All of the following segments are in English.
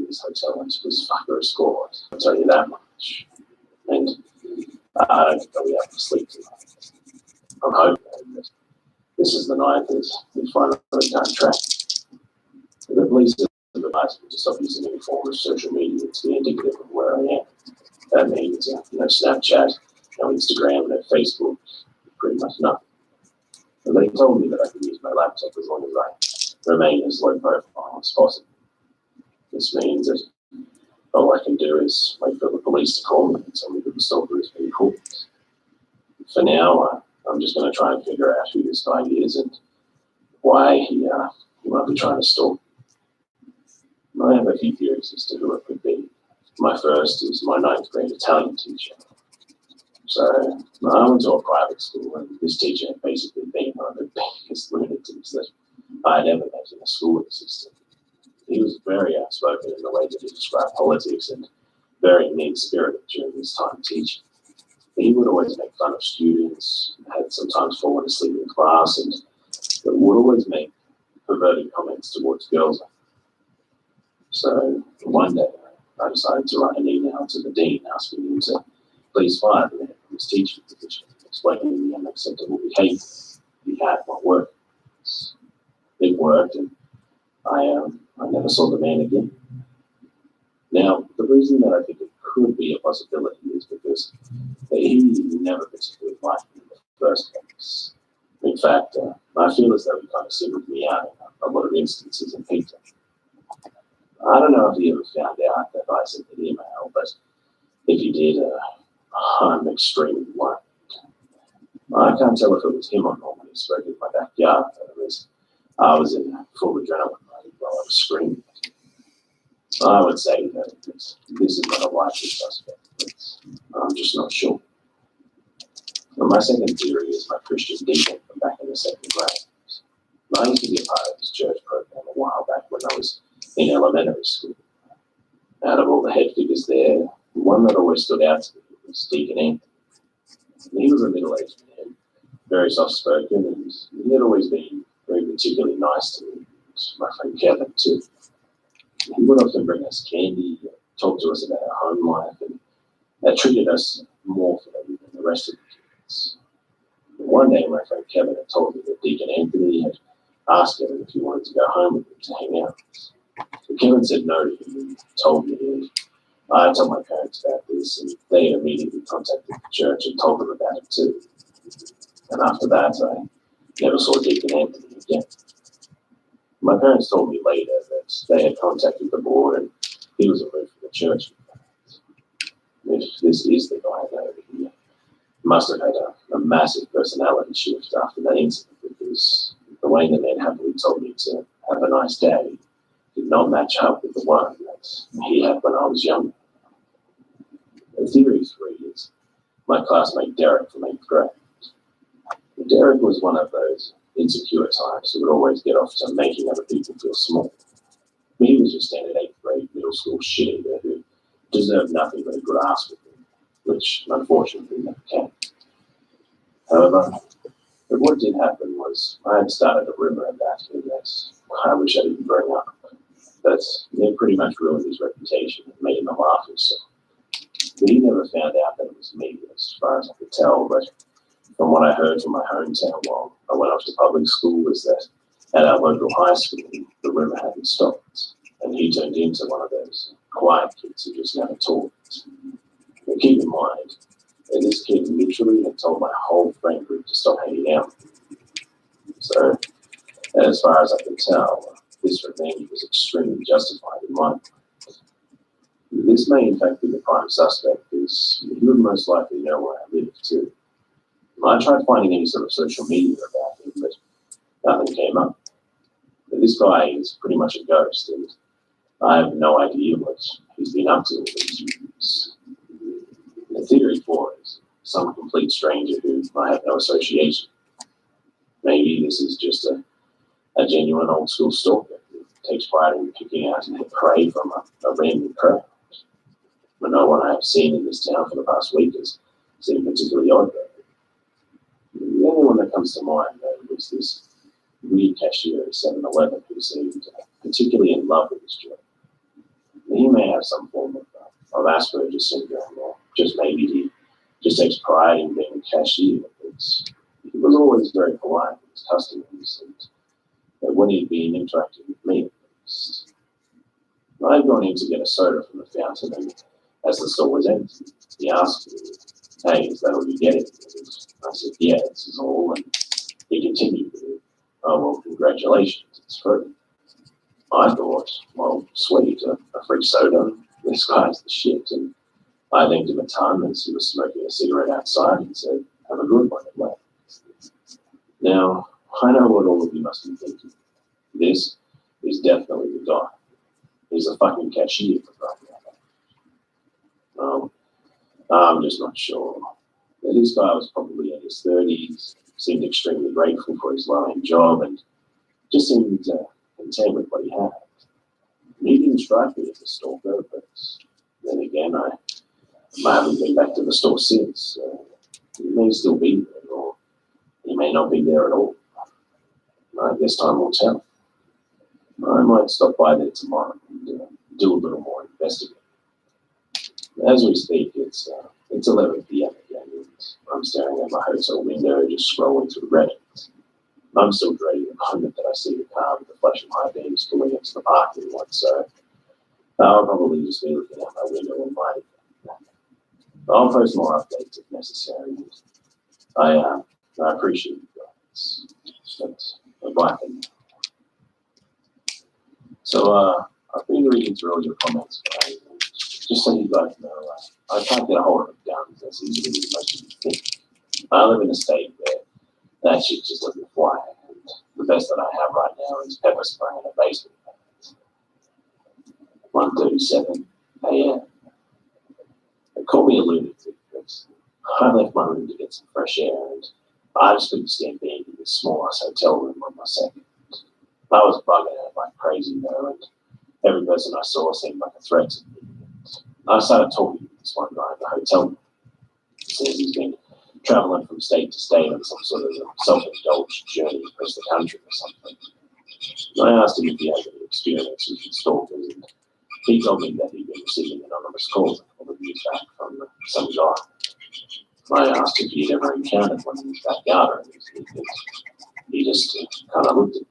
this hotel into this fucker score. I'll tell you that much. And I don't think I'll be able to sleep tonight. I'm hoping that this is the night that we finally can't track. The police have advised me to stop using any form of social media to be indicative of where I am. That means no Snapchat, no Instagram, no Facebook, pretty much nothing. And they told me that I could use my laptop as long as I remain as low profile as possible. This means that all I can do is wait for the police to call me and tell me that the stalker has been caught. For now, I'm just going to try and figure out who this guy is and why he might be trying to stalk. I have a few theories as to who it could be. My first is my 9th grade Italian teacher. So I went to a private school, and this teacher had basically been one of the biggest lunatics that I'd ever met in a school system. He was very outspoken in the way that he described politics and very mean-spirited during his time teaching. He would always make fun of students, had sometimes fallen asleep in class, and would always make perverted comments towards girls. So one day, I decided to write an email to the dean asking him to please fire the man from his teaching position, explaining the unacceptable behavior he had while working. It worked, and I never saw the man again. Now, the reason that I think it could be a possibility is because he never particularly liked me in the first place. In fact, I feel as though he kind of singled me out in a lot of instances and picked him. I don't know if he ever found out that I sent an email, but if he did, I'm extremely worried. I can't tell if it was him or not when he spoke in my backyard, but I was in full adrenaline mode while I was screaming. I would say that this is not a likely suspect, but I'm just not sure. And my second theory is my Christian deacon from back in the 2nd grade. I used to be a part of his church program a while back when I was in elementary school. Out of all the head figures there, the one that always stood out to me was Deacon Anthony. He was a middle-aged man, very soft-spoken, and he had always been very particularly nice to me, my friend Kevin too. He would often bring us candy, talk to us about our home life, and that treated us more fairly than the rest of the kids. And one day, my friend Kevin had told me that Deacon Anthony had asked him if he wanted to go home with him to hang out. So Kevin said no to him and told me, and I told my parents about this, and they immediately contacted the church and told them about it too. And after that, I never saw Deacon Anthony again. My parents told me later that they had contacted the board and he was removed from the church. If this is the guy, though, he must have had a massive personality shift after that incident, because the way the man happily told me to have a nice day did not match up with the one that he had when I was younger. And theory 3 is my classmate Derek from 8th grade. Derek was one of those insecure types who would always get off to making other people feel small. He was your standard 8th grade middle school shit-eater who deserved nothing but a good ass with him, which unfortunately never came. However, what did happen was I had started a rumor about him that I wish I didn't bring up. But it pretty much ruined his reputation and made him a laughing stock. But he never found out that it was me, as far as I could tell. But from what I heard from my hometown while I went off to public school was that at our local high school, the rumor hadn't stopped. And he turned into one of those quiet kids who just never talked. And keep in mind, that this kid literally had told my whole friend group to stop hanging out with him. So, as far as I can tell, this revenge was extremely justified in my mind. This may in fact be the prime suspect, because he would most likely know where I live too. I tried finding any sort of social media about him, but nothing came up. But this guy is pretty much a ghost, and I have no idea what he's been up to all these years. The theory 4 is some complete stranger who I have no association. Maybe this is just a genuine old school stalker who takes pride in picking out and prey from a random crowd. But no one I have seen in this town for the past week has seemed particularly odd. The only one that comes to mind, though, was this weird cashier at 7-Eleven who seemed particularly in love with his job. He have some form of Asperger's syndrome, or just maybe he just takes pride in being a cashier. He was always very polite with his customers, and when he'd been interacting with me, I'd gone in to get a soda from the fountain, and as the store was empty, he asked me, "Hey, is that all you're getting?" And I said, "Yeah, this is all." And he continued with, "Oh, well, congratulations, it's free." I thought, well, sweet, a free soda. This guy's the shit. And I thanked him a ton as he was smoking a cigarette outside and said, "Have a good one," and left. Now, I know what all of you must be thinking. This is definitely the guy. He's a fucking cashier for crying out loud. I'm just not sure. This guy was probably in his 30s, seemed extremely grateful for his low-end job, and just seemed content with what he had. He didn't strike me as a stalker, but then again, I haven't been back to the store since. He may still be there, or he may not be there at all. I guess time will tell. I might stop by there tomorrow and do a little more investigating. As we speak, it's 11 p.m. again, and I'm staring at my hotel window, just scrolling through Reddit. I'm still dreading the moment that I see the car with the flashing high beams pulling into the parking lot, so I'll probably just be looking out my window and waiting. I'll post more updates if necessary. I appreciate you guys. But bye for now. So I've been reading through all your comments, but just so you guys know, I can't get a hold of guns as easily as most of you think. I live in a state where that shit just doesn't fly. And the best that I have right now is pepper spray in a basement. 1:37 a.m. They call me a lunatic, but I left my room to get some fresh air, and I just couldn't stand being in this small-ass hotel room on my second. I was bugging out like crazy though, and every person I saw seemed like a threat to me. I started talking to this one guy in the hotel room. He says he's been traveling from state to state on some sort of self-indulged journey across the country or something. I asked him if he had any experience with stalkers, and he told me that he'd been receiving anonymous calls a couple of years back from some guy. I asked if he'd ever encountered one in his backyard, and he just kind of looked at me.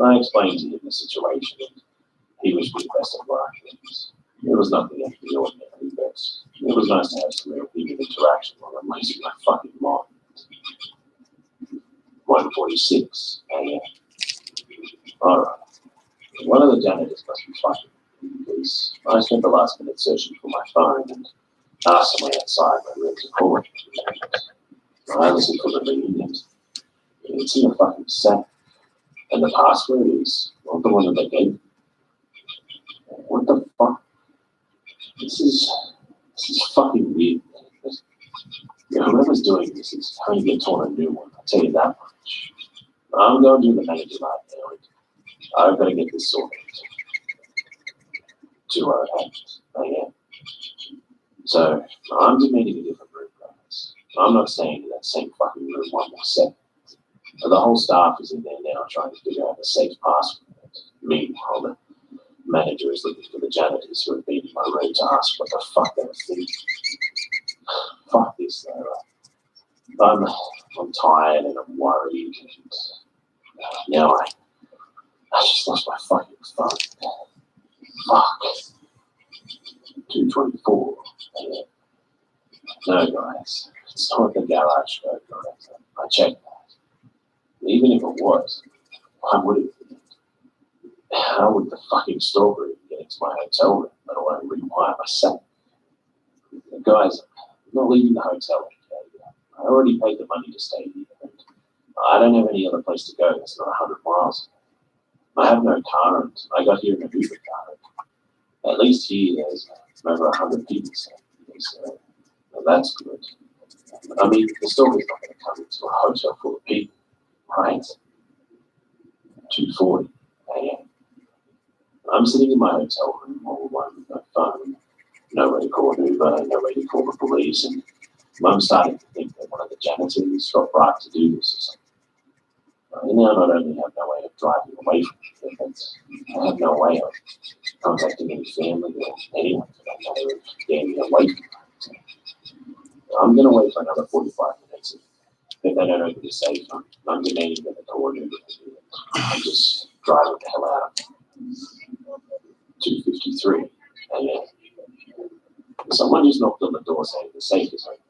I explained to him the situation, and he was the best of luck. It was nothing out of the ordinary, but it was nice to have some real human interaction while I'm losing my fucking mind. 1:46 a.m. Alright. One of the janitors must be fucking, because I spent the last minute searching for my phone and asked someone outside my room to call it. I listened for the ring, and it's in a fucking sack. And the password is not the one that they gave me. What the fuck? This is fucking weird. Whoever's doing this is trying to get torn a new one, I'll tell you that much. I'm going to do the manager right now, and I've got to get this sorted. 2:08 a.m. So, I'm demanding a different room, guys. I'm not staying in that same fucking room one more second. The whole staff is in there now trying to figure out a safe password. Meanwhile, the manager is looking for the janitors who have been in my room to ask what the fuck they were thinking. Fuck this, though. I'm tired and I'm worried, and now I just lost my fucking phone. Fuck. 2:24. Yeah. No, guys, it's not the garage code, guys. I checked that. Even if it was, why would it be? How would the fucking stalker even get into my hotel room, let alone rewire my sack? Guys, I'm not leaving the hotel. Okay? I already paid the money to stay here, and I don't have any other place to go that's not 100 miles. I have no car, and I got here in a Uber car. At least here there's over 100 people staying here, so that's good. I mean, the stalker's not going to come into a hotel full of people. Right, 2:40 a.m. I'm sitting in my hotel room all alone with my phone. No way to call an Uber, no way to call the police, and I'm starting to think that one of the janitors got right to do this or something. And now not only have no way of driving away from it, but I have no way of contacting any family or anyone for that matter of getting away from it. I'm going to wait for another 45 minutes. If they don't open the safe, I'm demanding that the door do. I'm just driving the hell out of 2:53 a.m. Someone just knocked on the door saying the safe is open.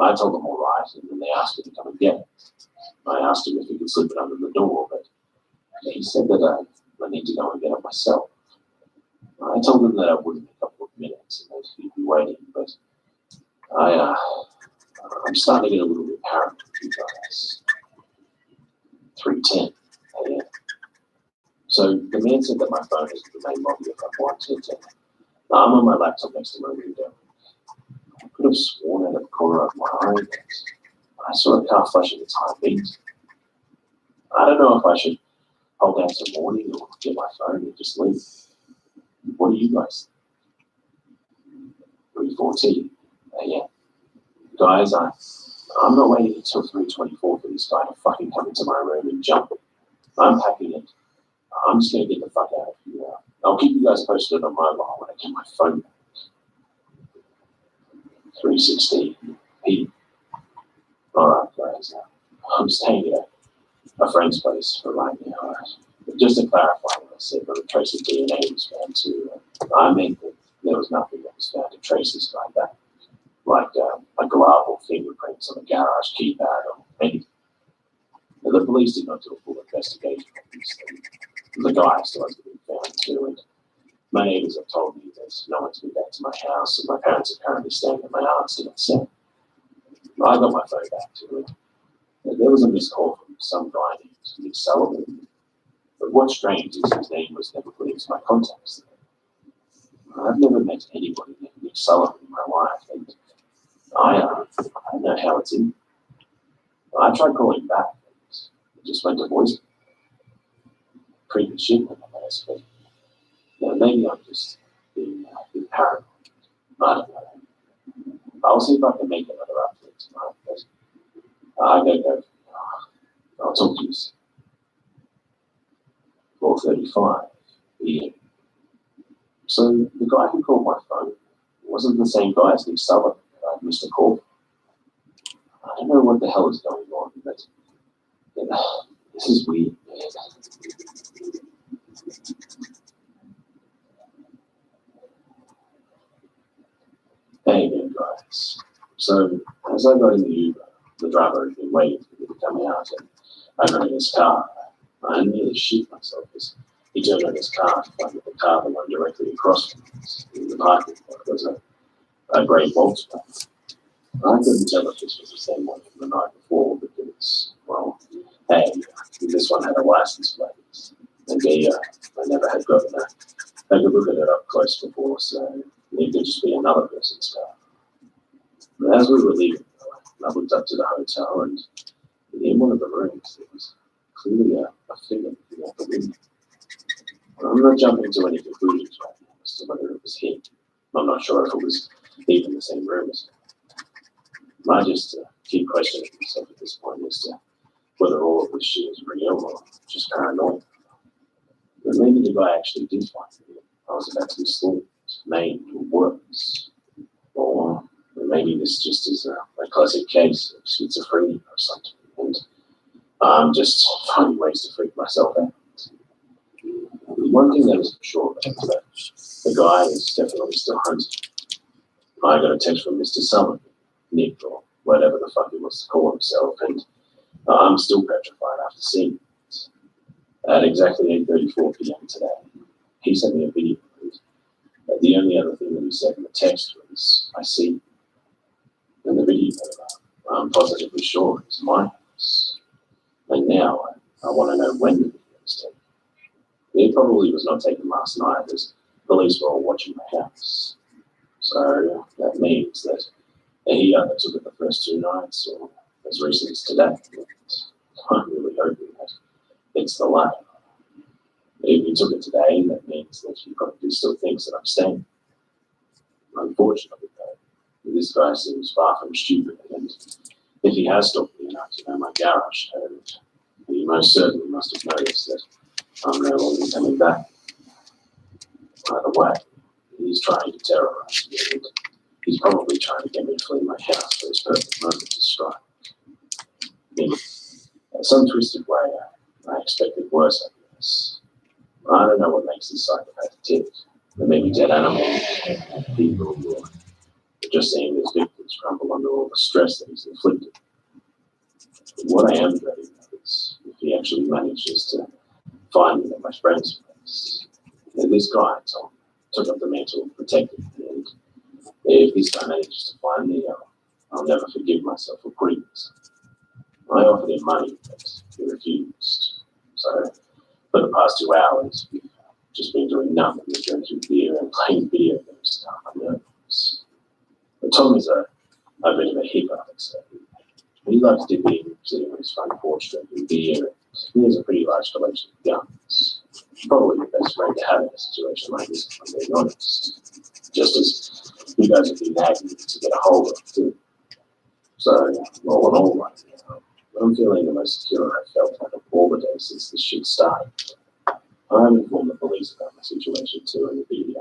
I told them all right, and then they asked me to come and get it. I asked him if he could slip it under the door, but he said that I need to go and get it myself. I told him that I would in a couple of minutes and that he'd be waiting, but I'm starting to get a little bit paranoid with you guys. 3:10 a.m. So the man said that my phone is in the main lobby if I wanted to. I'm on my laptop next to my window. I could have sworn out of the corner of my eye that I saw a car flashing its high beams. I don't know if I should hold out till morning or get my phone and just leave. What do you guys think? 3:14 a.m. Guys, I'm not waiting until 3:24 for this guy to fucking come into my room and jump it. I'm packing it. I'm just going to get the fuck out of here. I'll keep you guys posted on mobile when I get my phone back. 3:16 p.m. Alright, guys. I'm staying at a friend's place for right now. But just to clarify what I said, that a trace of DNA was found too. I meant that there was nothing that was found to trace this guy back. Like a glove or fingerprints on a garage keypad or anything. The police did not do a full investigation of these things. The guy still hasn't been found too, and my neighbours have told me that no one's been back to my house, and my parents are currently staying at my aunt's downstairs. I got my phone back too, and there was a missed call from some guy named Nick Sullivan. But what's strange is his name was never put into my contacts. I've never met anybody named Nick Sullivan in my life, and I don't know how it's in. I tried calling back, and it just went to voicemail. Creepy shit, nonetheless, but maybe I'm just being paranoid. I don't know. I'll see if I can make another update tonight, but I gotta go. I'll talk to you soon. 4:35 p.m. So the guy who called my phone wasn't the same guy as Nick Sullivan that I missed a call. I don't know what the hell is going on, but this is weird, man. Hey again, guys. So as I got in the Uber, the driver had been waiting for me to come out, and I got in his car. I nearly shit myself as he turned on his car to find that the car that went directly across from us in the parking lot was a grey Volkswagen. I couldn't tell if this was the same one from the night before because, well, A, this one had a license plate, and B, I never had gotten a good look at it up close before, so it could just be another person's car. But as we were leaving, I looked up to the hotel, and in one of the rooms, there was clearly a figure looking out the window. I'm not jumping to any conclusions right now as to whether it was him. I'm not sure if it was even the same room as him. I just keep questioning myself at this point as to whether all of this shit is real or just paranoid. But maybe the guy actually did find me. I was about to be slaughtered, maimed, or worse. Or maybe this just is a classic case of schizophrenia or something. And I'm just finding ways to freak myself out. One thing that is for sure is that the guy is definitely still hunting. I got a text from Mr. Sullivan, Nick, or whatever the fuck he wants to call himself, and I'm still petrified after seeing it. At exactly 8:34 p.m. today, he sent me a video. The only other thing that he said in the text was, "I see you." And the video, I'm positively sure it's my house. And now I want to know when the video was taken. It probably was not taken last night as police were all watching my house. So that means that he either took it the first 2 nights or as recent as today. I'm really hoping that it's the latter. If he took it today, that means that he probably still thinks that I'm staying. Unfortunately, though, this guy seems far from stupid, and if he has stopped me enough to know my garage code, he He most certainly must have noticed that I'm no longer coming back. Either way, he's trying to terrorize me, and he's probably trying to get me to flee my house for his perfect moment to strike. In some twisted way, I expected worse, I guess. I don't know what makes this psychopath tick. There may be dead animals, people, or just seeing his victims crumble under all the stress that he's inflicted. But what I am dreading is if he actually manages to find me at my friend's place. And this guy took up the mantle of protecting me, and if this guy manages to find me, I'll never forgive myself for putting this. I offered him money, but he refused. So, for the past 2 hours, we've just been doing nothing but drinking beer and playing video games to calm my nerves. But Tom is a bit of a hiccup, so he likes to be sitting on his front porch drinking beer, and he has a pretty large collection of guns. Probably the best friend to have in a situation like this, if I'm being honest. Just as you guys have been nagging to get a hold of, too. So, all in all, right now, I'm feeling the most secure I've felt out of all the days since this shit started. I'm informed the police about my situation too in the video,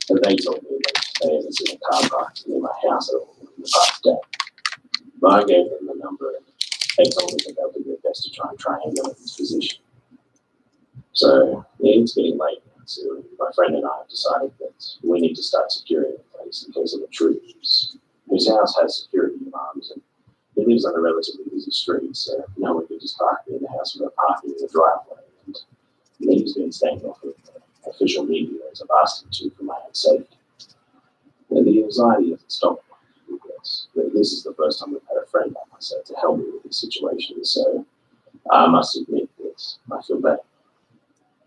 and they told me that they haven't seen a car parked near my house at all in the past day. But I gave them the number, and they told me that they'll do their best to try and triangulate this position. So, yeah, it's getting late now too, and my friend and I have decided that we need to start securing the place in case of intruders. His house has security alarms, and he lives on a relatively busy street, so no one can just park near the house without parking in the driveway. And he's been staying off of official media as I've asked him to for my own safety. And the anxiety hasn't stopped me because this is the first time I've had a friend like myself to help me with this situation, so I must admit that I feel better.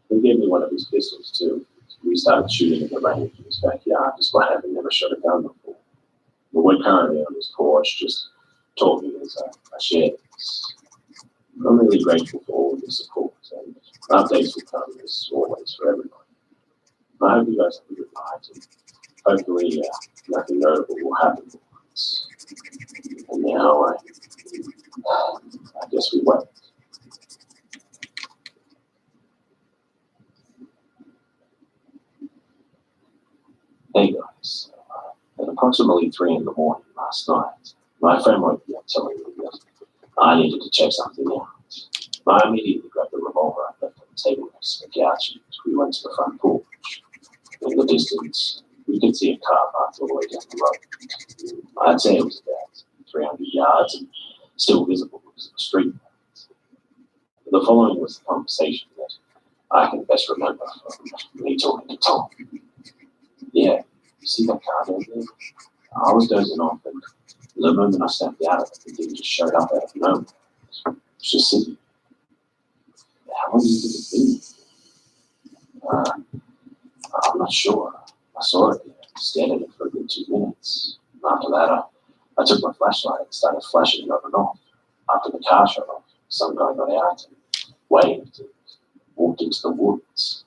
He gave me one of his pistols too. We started shooting in the range in his backyard despite having never shot a gun before. But we're currently on his porch just talking as I share this. I'm really grateful for all of your support, and updates will come as always for everyone. I hope you guys have a good night, and hopefully nothing notable will happen for once. And now I guess we wait. Hey guys, at approximately 3 in the morning last night, my friend woke me up telling me that I needed to check something out. I immediately grabbed the revolver I left on the table next to the couch, and we went to the front porch. In the distance, we could see a car parked all the way down the road. I'd say it was about 300 yards and still visible because of the street lights. The following was the conversation that I can best remember from me talking to Tom. Yeah, you see that car down there? I was dozing off, and the moment I stepped out of it, the thing just showed up out of nowhere. It was just sitting. How long do you think it's been? I'm not sure. I saw it there, stared at it for a good 2 minutes. After that, I took my flashlight and started flashing it on and off. After the car shut off, some guy got out and waved and walked into the woods.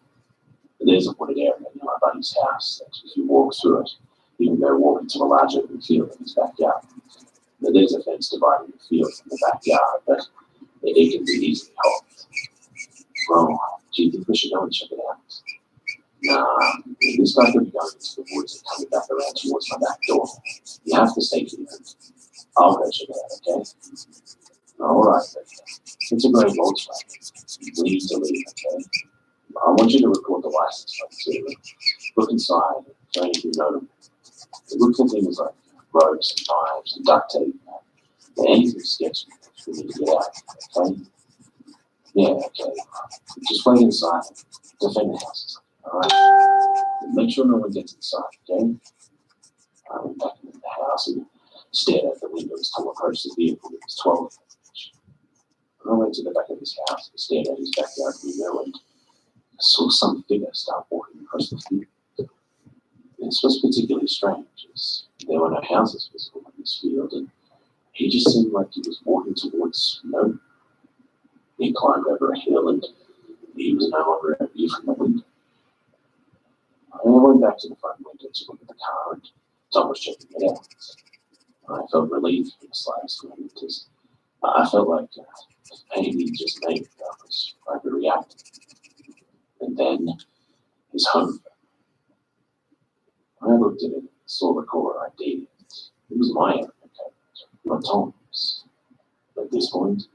There's a wooded area near my buddy's house that if you walk through it, you can go walk into a large open field in his backyard. Now, there's a fence dividing the field from the backyard, but it can be easily hopped. Well, do you think we should go and check it out? Nah, this guy could be going into the woods and coming back around towards my back door. You have to stay here. I'll go check it out, okay? Alright, it's a great Volkswagen. We need to leave, okay? I want you to record the license plate too. Look inside for anything notable. Look for things like ropes and knives and duct tape. Anything sketchy we need to get out, okay? Yeah, okay. Just wait inside and defend the houses. Alright? Make sure no one gets inside, okay? I went back into the house and stared out the window as Tom approached the vehicle with his 12. I went to the back of his house and stared at his backyard window, and I saw some figure start walking across the field. This was particularly strange, as there were no houses visible in this field, and he just seemed like he was walking towards nowhere. He climbed over a hill, and he was no longer in view from the window. I went back to the front window to look at the car, and Tom was checking it out. I felt relieved for the slightest moment, as I felt like maybe he just made me was overreacting. And then his home. I looked at it, saw the caller ID. It was my area code, not Tom's. At this point,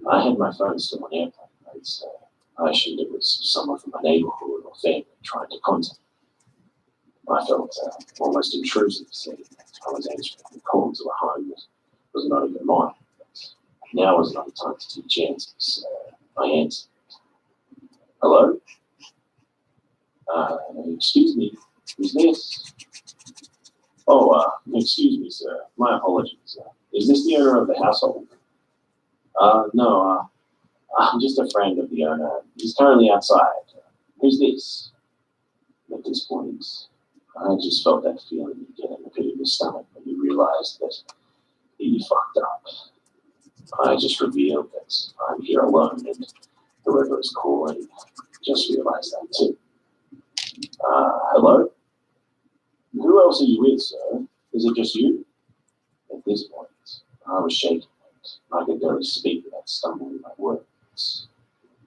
I had my phone still on airplane mode, so I assumed it was someone from my neighborhood or family trying to contact me. I felt almost intrusive, saying I was answering the call to a home that was not even mine. Now was not the time to take chances, so I answered. Hello? Excuse me, who's this? Oh, excuse me, sir. My apologies. Is this the owner of the household? No, I'm just a friend of the owner. He's currently outside. Who's this? At this point, I just felt that feeling again in the pit of his stomach when he realized that he fucked up. I just revealed that I'm here alone and whoever is calling just realized that too. Hello? Who else are you with, sir? Is it just you? At this point, I was shaking. I could barely speak without stumbling my words.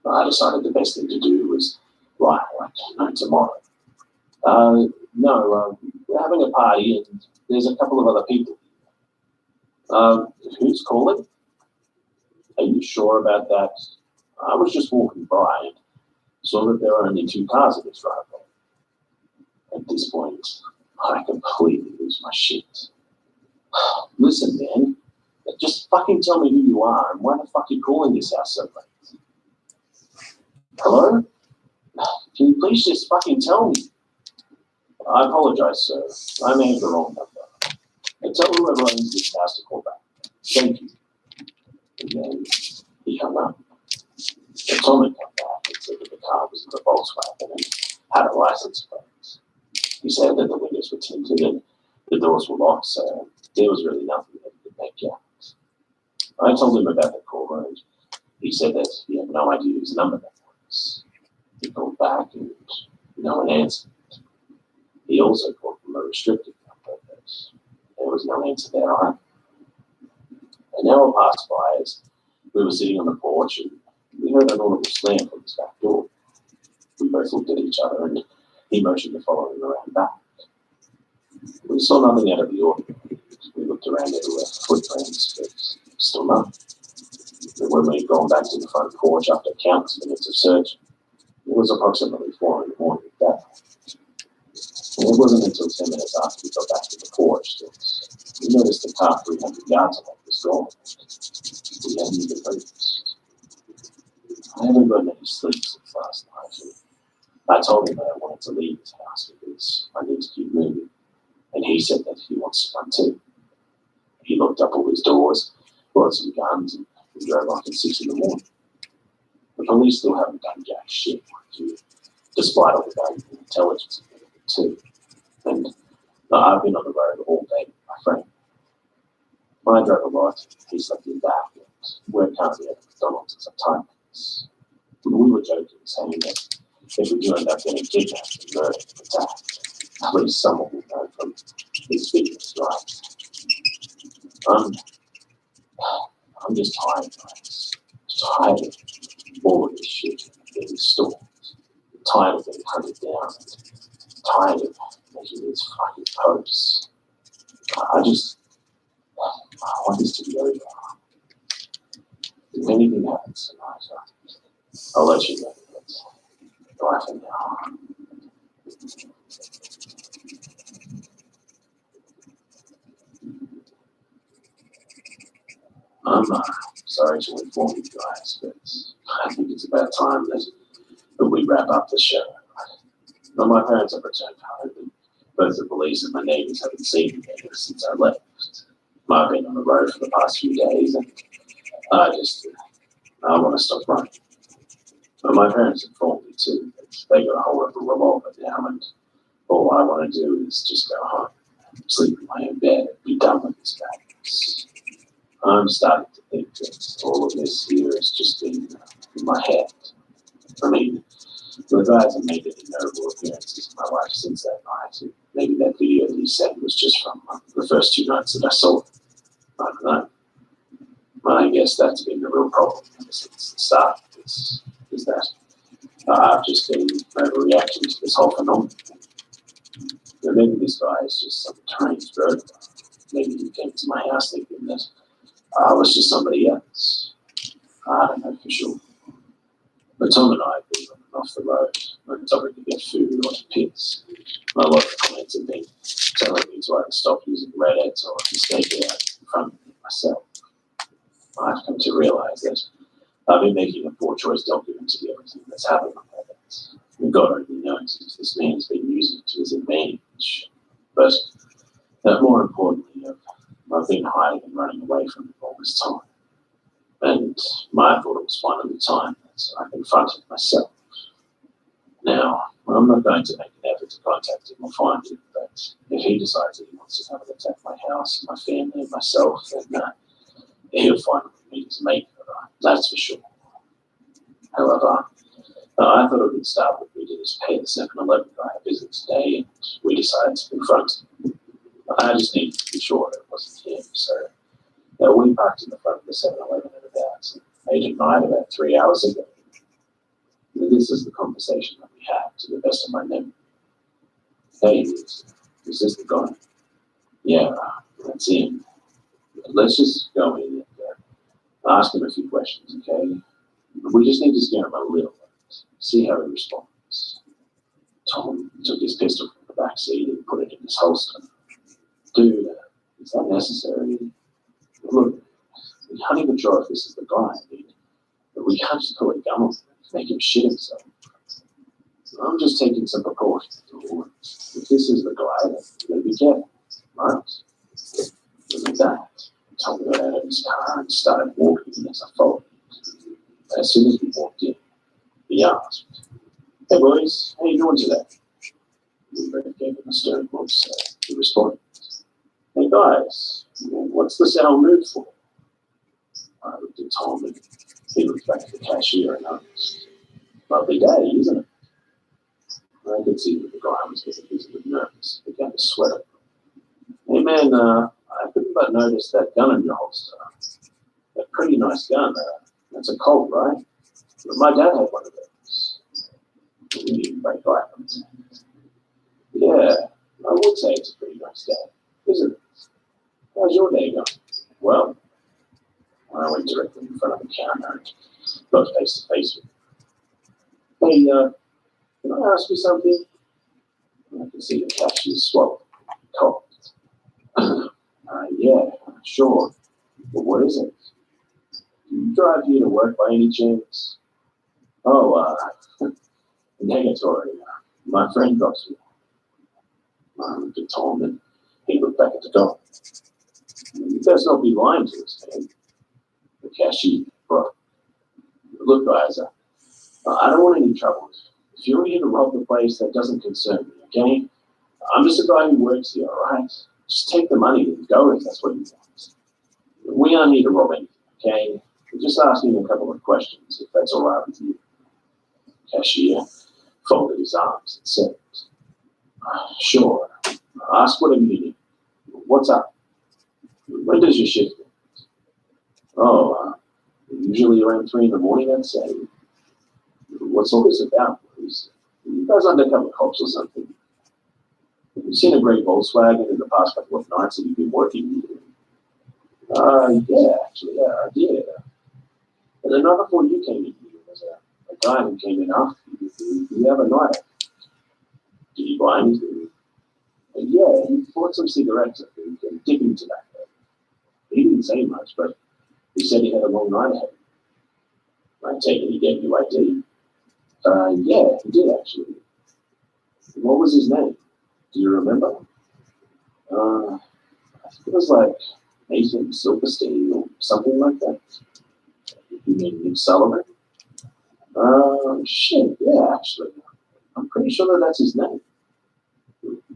I decided the best thing to do was lie like no tomorrow. No, we're having a party and there's a couple of other people. Who's calling? Are you sure about that? I was just walking by and saw that there were only 2 cars in this driveway. At this point, I completely lose my shit. Listen, man, just fucking tell me who you are and why the fuck are you calling this house so late? Hello? Can you please just fucking tell me? I apologize, sir. I may have the wrong number. And tell whoever owns this house to call back. Thank you. And then he hung up. And Tom had come back and said that the car was in the Volkswagen and had a license plate. He said that the windows were tinted and the doors were locked, so there was really nothing that he could make out. I told him about the caller and he said that he had no idea whose number that was. He called back and no one answered. He also called from a restricted number, but there was no answer there either. An hour passed by as we were sitting on the porch and we heard an audible slam from his back door. We both looked at each other and he motioned to follow him around back. We saw nothing out of the ordinary. We looked around everywhere for footprints, but still nothing. But when we'd gone back to the front porch after countless minutes of searching, it was approximately 4 in the morning at that point. And it wasn't until 10 minutes after we got back to the porch that we noticed the car 300 yards away was gone. We hadn't even noticed. I haven't gotten any sleep since last night. I told him that I wanted to leave his house because I need to keep moving. And he said that he wants to run too. He locked up all his doors, brought some guns, and we drove off at 6 in the morning. The police still haven't done jack shit, despite all the valuable intelligence of it too. And I've been on the road all day with my friend. I drove a lot, he slept in back, and we're currently at McDonald's as a time piece. We were joking, saying that if we do end up getting kidnapped and murdered and attacked, at least someone will know from his fitness, right? I'm just tired, guys. Tired of all of this shit being stalled. Tired of being hunted down. Tired of making these fucking posts. I want this to be over. If anything happens tonight, I'll let you know. Bye for now. I'm sorry to inform you guys, but I think it's about time that we wrap up the show. Now, my parents have returned home, and both the police and my neighbors haven't seen me ever since I left. I've been on the road for the past few days, and I want to stop running. But my parents informed me too that they got a hold of a revolver now, and all I want to do is just go home, sleep in my own bed, and be done with this madness. I'm starting to think that all of this here has just been in my head. I mean, the guys have made any notable appearances in my life since that night, and maybe that video that he sent was just from the first 2 nights that I saw it. I don't know. I guess that's been the real problem ever since the start. Is that I've just been overreacting to this whole phenomenon. Maybe this guy is just some deranged burglar. Maybe he came to my house thinking that I was just somebody else. I don't know for sure. But Tom and I have been running off the road when it's over to get food or to piss. A lot of comments have been telling me to either stop using Reddit or to stay out in front of me myself. I've come to realise that I've been making a poor choice documenting everything that's happened on Reddit. And God only knows if this man's been using it to his advantage. But more importantly, I've been hiding and running away from him all this time. And I thought it was finally time that I confronted myself. Now, I'm not going to make an effort to contact him or find him, but if he decides that he wants to come and attack my house, my family, and myself, then he'll finally meet his maker, that's for sure. However, I thought it would start with me to just pay the 7-Eleven guy a visit today, and we decided to confront him. I just needed to be sure that it wasn't him, so we parked in the front of the 7-Eleven at about 8 at night, about 3 hours ago. This is the conversation that we had, to the best of my memory. Hey, is this the guy? Yeah, that's him. Let's just go in and ask him a few questions, okay? We just need to scare him a little bit, see how he responds. Tom took his pistol from the back seat and put it in his holster. Dude, is that necessary? Look, we can't even sure if this is the guy. We can't just pull a gun on him and make him shit himself. I'm just taking some precautions. If this is the guy, then be careful, right? Look at that. Tom got out of his car and started walking as I followed. As soon as we walked in, he asked, "Hey boys, how you doing today?" We both gave him a stern look, so he responded, "Hey guys, what's the sound mood for?" I looked at Tom and he looked back at the cashier and asked, "Lovely day, isn't it?" I could see that the guy was getting a bit nervous. He began to sweat a little. "Hey man, I couldn't but notice that gun in your holster. A pretty nice gun. That's a Colt, right? My dad had one of those." We didn't break eye contact. "Yeah, I would say it's a pretty nice day, isn't it? How's your day going?" "Well," I went directly in front of the counter and got face to face with him. "Hey, can I ask you something?" I could see the cashier swallow. Cold. "Yeah, sure. But what is it? Do you drive here to work by any chance?" "Oh, negatory. My friend drops me." I looked at Tom and he looked back at the dog. "You best not be lying to us, man." The cashier broke. "Look, guys, I don't want any trouble. If you're here to rob the place, that doesn't concern me, okay? I'm just a guy who works here, all right? Just take the money and go if that's what you want. We aren't here to rob anything, okay? We're just asking a couple of questions, if that's all right with you." The cashier folded his arms and said, "Sure, ask whatever you need. What's up? When does your shift end?" "Oh, usually around 3 in the morning, I'd say." "What's all this about? You guys undercover cops or something? Have you seen a grey Volkswagen in the past couple of nights that you've been working here?" Yeah, actually, I did. And the night before you came in here, there was a guy who came in after you. Did you have a night out? Did you buy anything?" "Yeah, he bought some cigarettes, I think, and dipping tobacco. He didn't say much, but he said he had a long night ahead. I take it he gave you ID?" Yeah, he did actually." "What was his name? Do you remember?" I think it was like Nathan Silverstein or something like that." "You mean Nick Sullivan?" Shit, yeah, actually. I'm pretty sure that that's his name."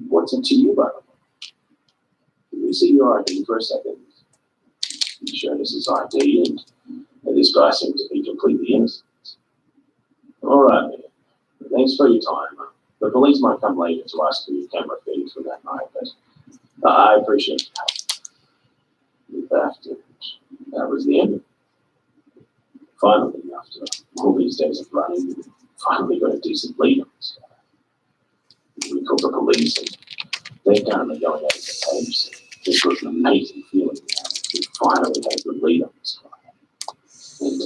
"What's it to you, by the way?" "Can we see your ID for a second?" He showed us his ID, and this guy seemed to be completely innocent. "All right, man. Thanks for your time. The police might come later to ask for your camera feed for that night, but I appreciate the help." We left, and that was the end of it. Finally, after all these days of running, we finally got a decent lead on this guy. We called the police and they're currently going over the tapes. It was an amazing feeling. We finally had a good lead on this guy. And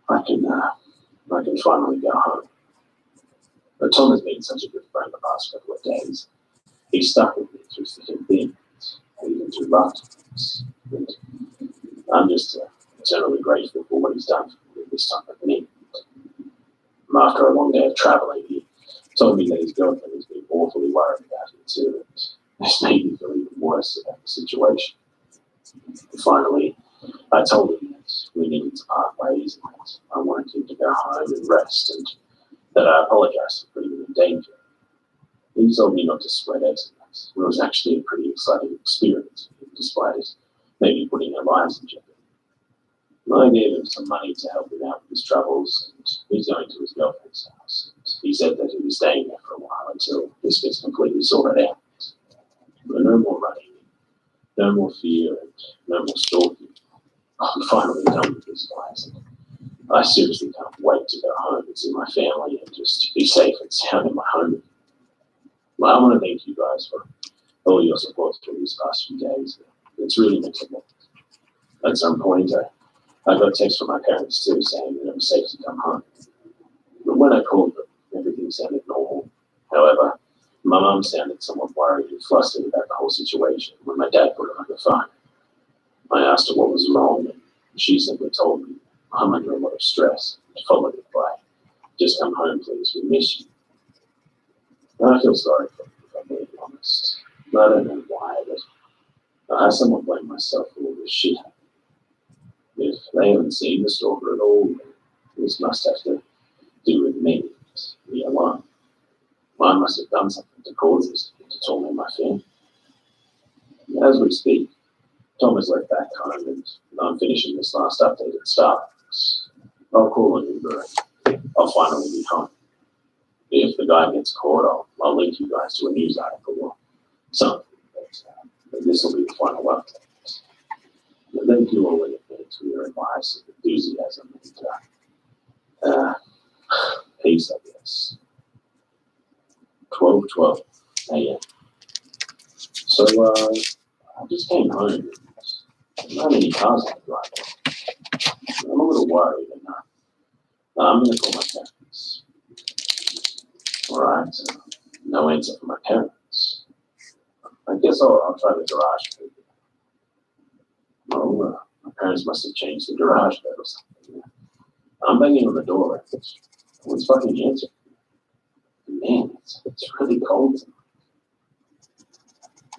I can finally go home. But Tom has been such a good friend the past couple of days. He stuck with me through thick and thin, even through rough times. And I'm just eternally grateful for what he's done for me this time of need. After a long day of travelling, he told me that his girlfriend has been awfully worried about him too, and this made me feel even worse about the situation. And finally, I told him that we needed to part ways and that I wanted him to go home and rest, and that I apologised for putting him in danger. He told me not to sweat it, and that it was actually a pretty exciting experience, despite it maybe putting our lives in jeopardy. I gave him some money to help him out with his troubles, and he's going to his girlfriend's house. And he said that he'll be staying there for a while until this gets completely sorted out. But no more running, no more fear, and no more stalking. I'm finally done with this, guys. And I seriously can't wait to go home and see my family and just be safe and sound in my home. Well, I want to thank you guys for all your support through these past few days. It's really meant a lot. At some point, I got a text from my parents too saying that it was safe to come home. But when I called them, everything sounded normal. However, my mum sounded somewhat worried and flustered about the whole situation when my dad put her on the phone. I asked her what was wrong, and she simply told me I'm under a lot of stress, followed it by, "Just come home, please, we miss you." And I feel sorry for them, if I'm being honest. I don't know why, but I somewhat blame myself for all this shit. If they haven't seen the stalker at all, this must have to do with me alone. I must have done something to cause this to torment my family. As we speak, Tom has left back home and I'm finishing this last update at Starbucks. I'll call an Uber and I'll finally be home. If the guy gets caught, I'll link you guys to a news article or something. But this will be the final update. But thank you all in advance for your advice and enthusiasm and peace, I guess. 12:12 a.m. So I just came home. Not many cars on the driveway. I'm a little worried, and I'm going to call my parents. All right, no answer from my parents. I guess I'll try the garage. Well, my parents must have changed the garage bed or something. I'm banging on the door. What's fucking answer? Man, it's really cold.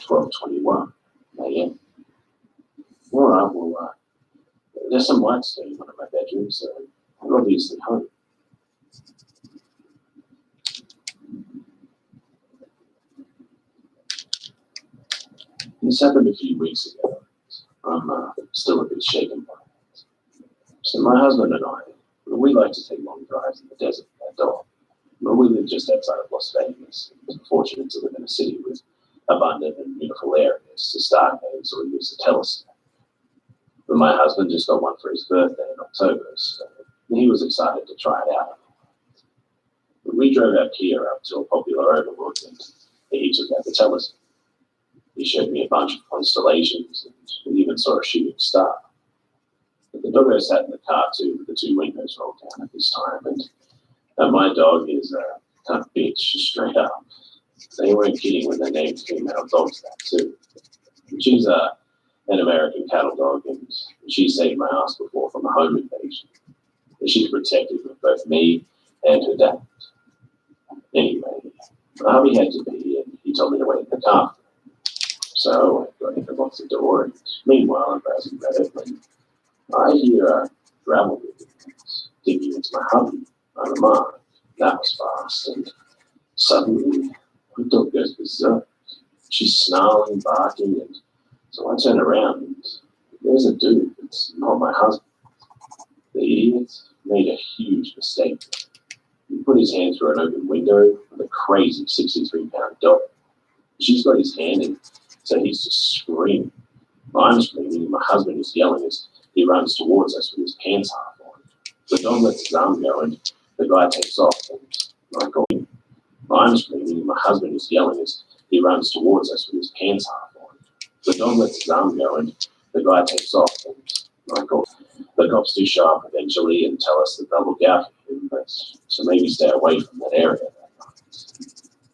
12:21 a.m. All right, well, there's some lights there in one of my bedrooms, so I'm obviously home. This happened a few weeks ago. I'm still a bit shaken by it. So my husband and I, we like to take long drives in the desert with our dog. But we live just outside of Las Vegas. We're fortunate to live in a city with abundant and beautiful areas to stargaze or use a telescope. But my husband just got one for his birthday in October, so he was excited to try it out. We drove our Kia up to a popular overlook and he took out the telescope. He showed me a bunch of constellations and we even saw a shooting star. But the doggo sat in the car too with the two windows rolled down at this time, and my dog is a kind of bitch straight up. They weren't kidding when they named female dogs that too. She's an American cattle dog, and she saved my ass before from a home invasion. She's protective of both me and her dad. Anyway, Harvey had to be, and he told me to wait in the car. So I got in to lock the door, and meanwhile I'm browsing Reddit when I hear a gravel digging into my hubby on a mark. That was fast, and suddenly my dog goes berserk. She's snarling, barking, and so I turn around and there's a dude that's not my husband. The idiot made a huge mistake. He put his hand through an open window with a crazy 63-pound dog. She's got his hand in, so he's just screaming. I'm screaming, and my husband is yelling as he runs towards us with his pants half on. The dog lets his arm go and the guy takes off. And I go, I'm screaming, and my husband is yelling as he runs towards us with his pants half on. The dog lets his arm go and the guy takes off. And I go, the cops do show up eventually and tell us that they'll look out for him, but so maybe stay away from that area that night.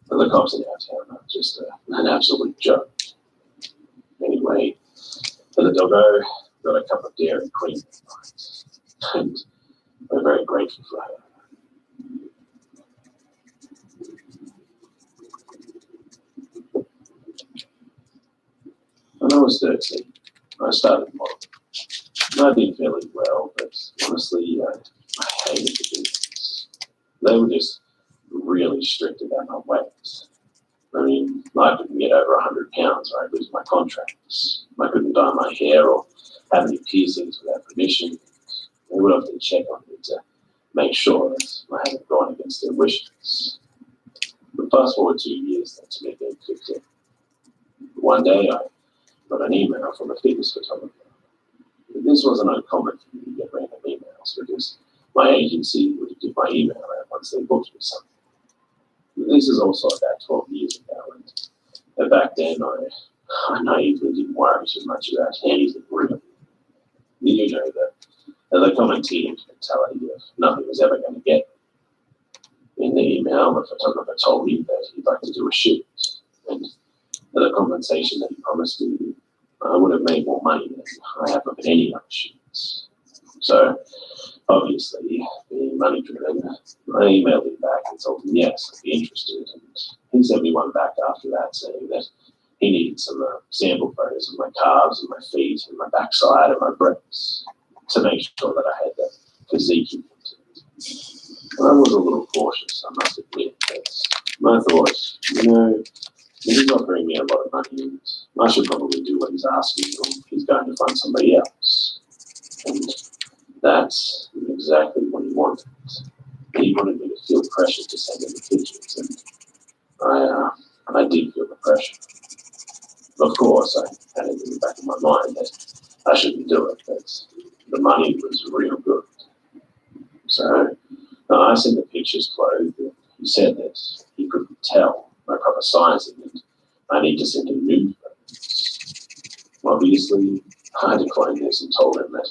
But the cops in our town are just an absolute joke. Anyway, the doggo got a cup of dairy cream that night, and we're very grateful for her. When I was 13, I started modeling. I did fairly well, but honestly, I hated the business. They were just really strict about my weight. I mean, I couldn't get over 100 pounds or I'd lose my contracts. I couldn't dye my hair or have any piercings without permission. They would often check on me to make sure that I hadn't gone against their wishes. But fast forward 2 years then to me being 15. One day I got an email from a fitness photographer. This wasn't uncommon for me to get random emails because my agency would give my email out once they booked me something. This is also about 12 years ago, and back then I naively didn't worry too much about anything really. You know that the common teenage mentality of nothing was ever going to get me. In the email, the photographer told me that he'd like to do a shoot, and the compensation that he promised me, I would have made more money than I have of any other shoots. So, obviously, being money driven, I emailed him back and told him yes, I'd be interested. And he sent me one back after that saying that he needed some sample photos of my calves and my feet and my backside and my breasts to make sure that I had the physique he wanted. I was a little cautious, I must admit, but I thought, he's offering me a lot of money and I should probably do what he's asking or he's going to find somebody else. And that's exactly what he wanted. He wanted me to feel pressure to send him the pictures, and I did feel the pressure. Of course, I had it in the back of my mind that I shouldn't do it, but the money was real good. So I sent the pictures clothed, and he said that he couldn't tell my proper sizing, and I need to send him nude photos. Obviously, I declined this and told him that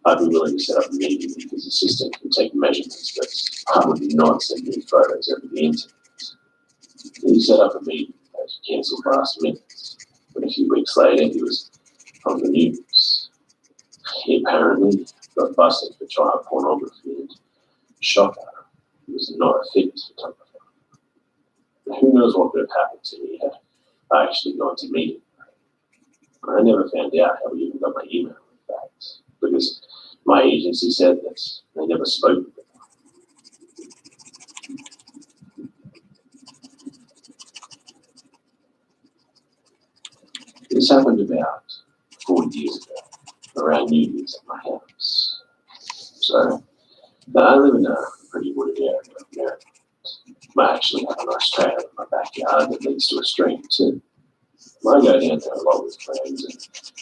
I'd be willing to set up a meeting with his assistant and take measurements, but I would not send nude photos over the internet. He set up a meeting that cancelled last minute, but a few weeks later he was on the news. He apparently got busted for child pornography and shocker, he was not a fitness photographer. Who knows what could have happened to me had I actually gone to meet him. I never found out how he even got my email, in fact, because my agency said that they never spoke with him. This happened about 4 years ago, around New Year's at my house. So, I live in a pretty wooded area up there. I actually have a nice trail in my backyard that leads to a stream too. I go down there a lot with friends and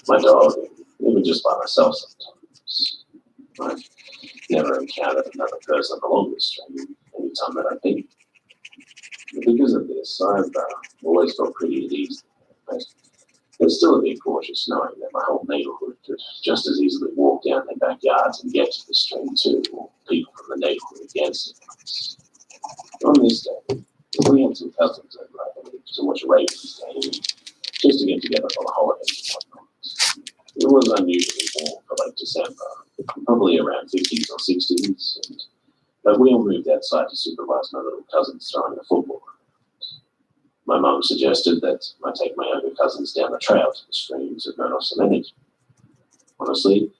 my dog, and even just by myself sometimes. I've never encountered another person along the stream any time that I've been. Because of this, I've always felt pretty at ease. But there's still a bit cautious knowing that my whole neighbourhood could just as easily walk down their backyards and get to the stream too, or people from the neighbourhood against it. On this day, we had some cousins over, I believe, to watch a Ravens game, just to get together for the holidays and whatnot. It was unusually warm for late December, probably around 50s or 60s, but we all moved outside to supervise my little cousins throwing a football. My mum suggested that I take my younger cousins down the trail to the stream to burn off some energy. Honestly,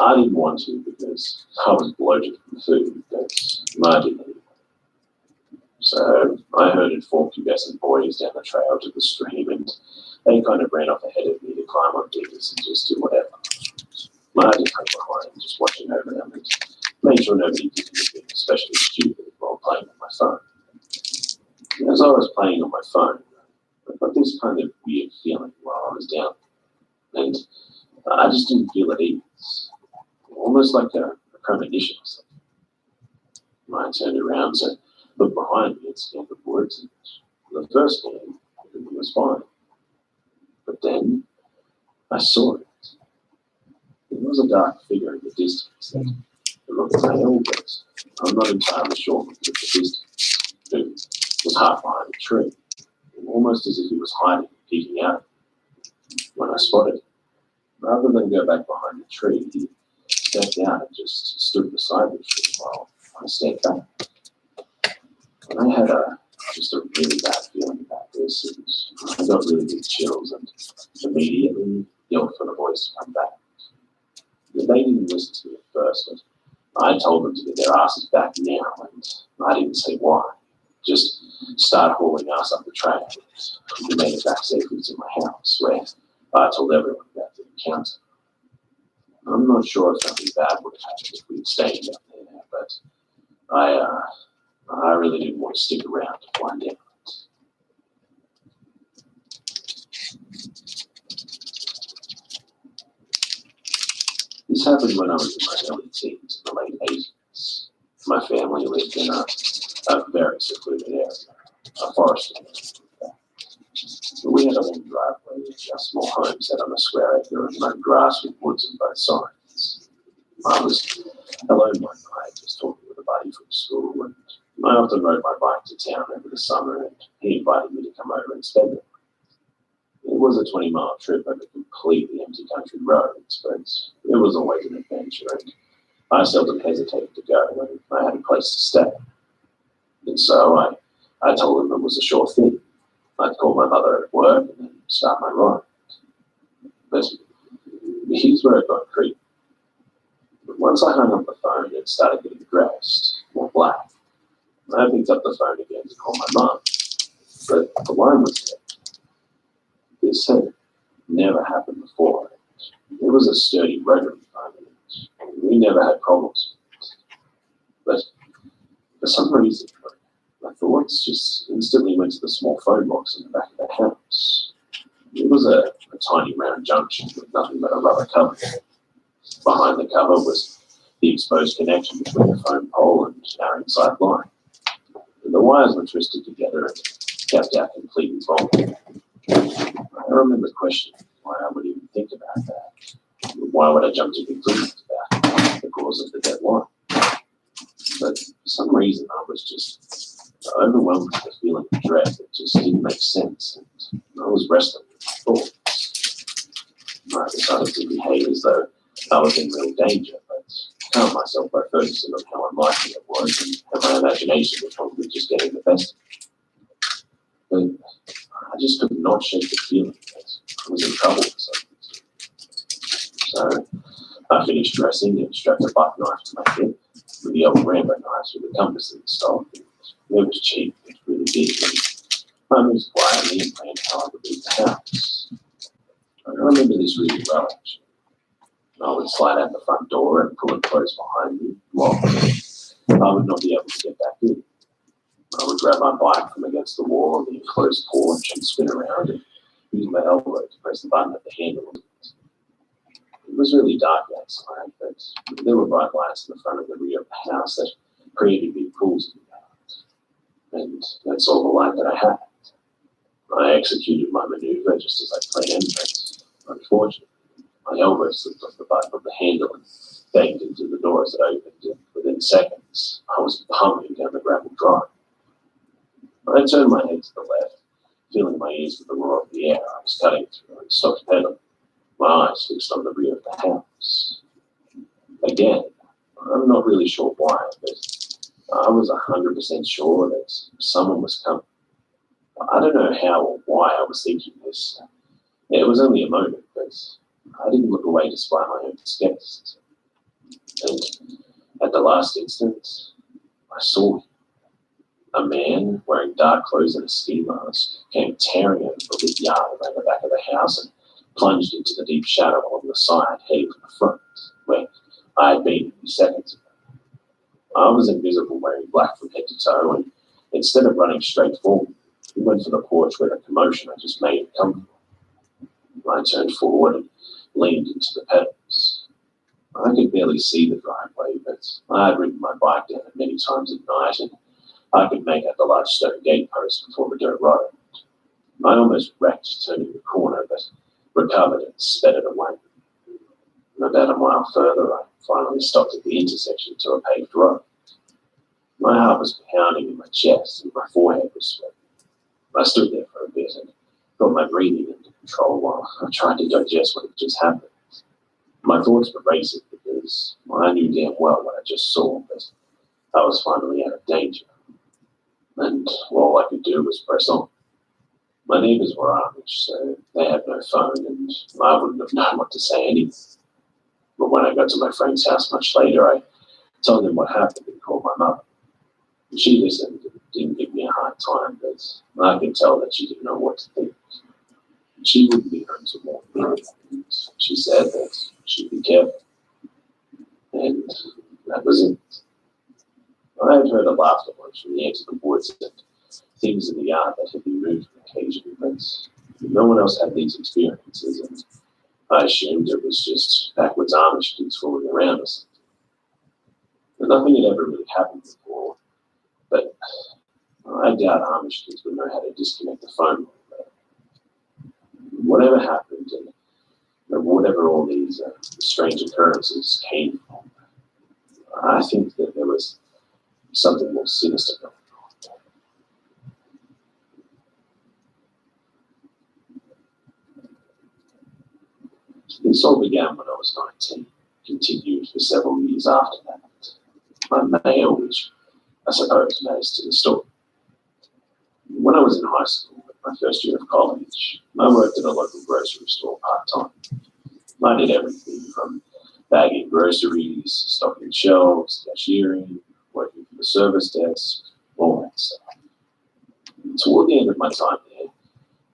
I didn't want to because I was bloated from food, but I didn't anyway. So I herded 4 pubescent boys down the trail to the stream, and they kind of ran off ahead of me to climb on diggers and just do whatever. I just hung behind, just watching over them and made sure nobody did anything especially stupid while playing on my phone. And as I was playing on my phone, I got this kind of weird feeling while I was down there, and I just didn't feel at ease, almost like a premonition or something. I turned around to look behind me and scanned the woods, and the first scan, everything was fine. But then I saw it. There was a dark figure in the distance that looked at my elbows. I'm not entirely sure what the distance. It was half behind a tree, almost as if he was hiding, peeking out. When I spotted him, rather than go back behind the tree, he stepped out and just stood beside the tree while I stepped back. And I had just a really bad feeling about this, and I got really big chills and immediately yelled for the boys to come back. They didn't listen to me at first, but I told them to get their asses back now, and I didn't say why. Just started hauling us up the trail, and we made it back safely to my house, where I told everyone about the encounter. I'm not sure if something bad would have happened if we'd stayed up there, but I really didn't want to stick around to find out. This happened when I was in my early teens in the late 80s. My family lived in a very secluded area, a forest area. We had a long driveway and our small home set on a square acre of mown grass with woods on both sides. I was alone one night just talking with a buddy from school, and I often rode my bike to town over the summer, and he invited me to come over and spend it. It was a 20-mile trip over completely empty country roads, but it was always an adventure, and I seldom hesitated to go when I had a place to stay. And so I told him it was a sure thing. I'd call my mother at work and then start my ride. But here's where it got creepy. Once I hung up the phone and started getting dressed, more black, I picked up the phone again to call my mum, but the line was dead. This had never happened before. It was a sturdy rotary phone, and we never had problems with it. But for some reason, my thoughts just instantly went to the small phone box in the back of the house. It was a tiny round junction with nothing but a rubber cover. Behind the cover was the exposed connection between the phone pole and our inside line. And the wires were twisted together and kept out completely vulnerable. I remember questioning why I would even think about that. Why would I jump to conclusions about the cause of the dead line? But for some reason, I was just overwhelmed with the feeling of dread. It just didn't make sense, and I was wrestling with my thoughts. I decided to behave as though I was in real danger, but calmed myself by focusing on how unlikely it was, and my imagination was probably just getting the best of me. But I just could not shake the feeling that I was in trouble for some reason. So I finished dressing and strapped a buck knife to my hip with the old Rambo knives with a compass in the stock. It was cheap, it was really big, and I moved quietly and planned how I would leave the house. I remember this really well, actually. I would slide out the front door and pull it close behind me. Well, I would not be able to get back in. I would grab my bike from against the wall of the enclosed porch and spin around and use my elbow to press the button at the handle. It was really dark outside, but there were bright lights in the front and the rear of the house that created big pools of light. And that's all the light that I had. I executed my maneuver just as I planned, but unfortunately, my elbow slipped off the button of the handle and banged into the door as it opened, and within seconds, I was pumming down the gravel drive. I turned my head to the left, filling my ears with the roar of the air I was cutting through, and stopped pedaling, my eyes fixed on the rear of the house. Again, I'm not really sure why, but I was 100% sure that someone was coming. I don't know how or why I was thinking this. It was only a moment, but I didn't look away despite my own skepticism. And at the last instant, I saw him. A man wearing dark clothes and a ski mask came tearing out of the lit yard around the back of the house and plunged into the deep shadow along the side, heading for the front, where I had been a few seconds ago. I was invisible, wearing black from head to toe, and instead of running straight forward, he went for the porch where the commotion I just made had come from. I turned forward and leaned into the pedals. I could barely see the driveway, but I had ridden my bike down it many times at night, and I could make out the large stone gate post before the dirt road. I almost wrecked turning the corner, but recovered and sped it away. About a mile further, I finally stopped at the intersection to a paved road. My heart was pounding in my chest and my forehead was sweating. I stood there for a bit and got my breathing under control while I tried to digest what had just happened. My thoughts were racing because I knew damn well what I just saw, but I was finally out of danger. And all I could do was press on. My neighbours were Amish, so they had no phone and I wouldn't have known what to say anyway. But when I got to my friend's house much later, I told them what happened and called my mother. She listened and didn't give me a hard time, but I could tell that she didn't know what to think. She wouldn't be home tomorrow, and she said that she'd be careful. And that was it. I had heard a laughter once from the edge of the woods and things in the yard that had been moved occasionally, but no one else had these experiences, and I assumed it was just backwards Amish kids fooling around or something. And nothing had ever really happened before, but I doubt Amish kids would know how to disconnect the phone. Whatever happened, and whatever all these strange occurrences came from, I think that there was something more sinister going on. This all began when I was 19, continued for several years after that. My male, which I suppose matters to the story. When I was in high school, my first year of college, I worked at a local grocery store part-time. I did everything from bagging groceries, stocking shelves, cashiering, working for the service desk, all that stuff. Toward the end of my time there,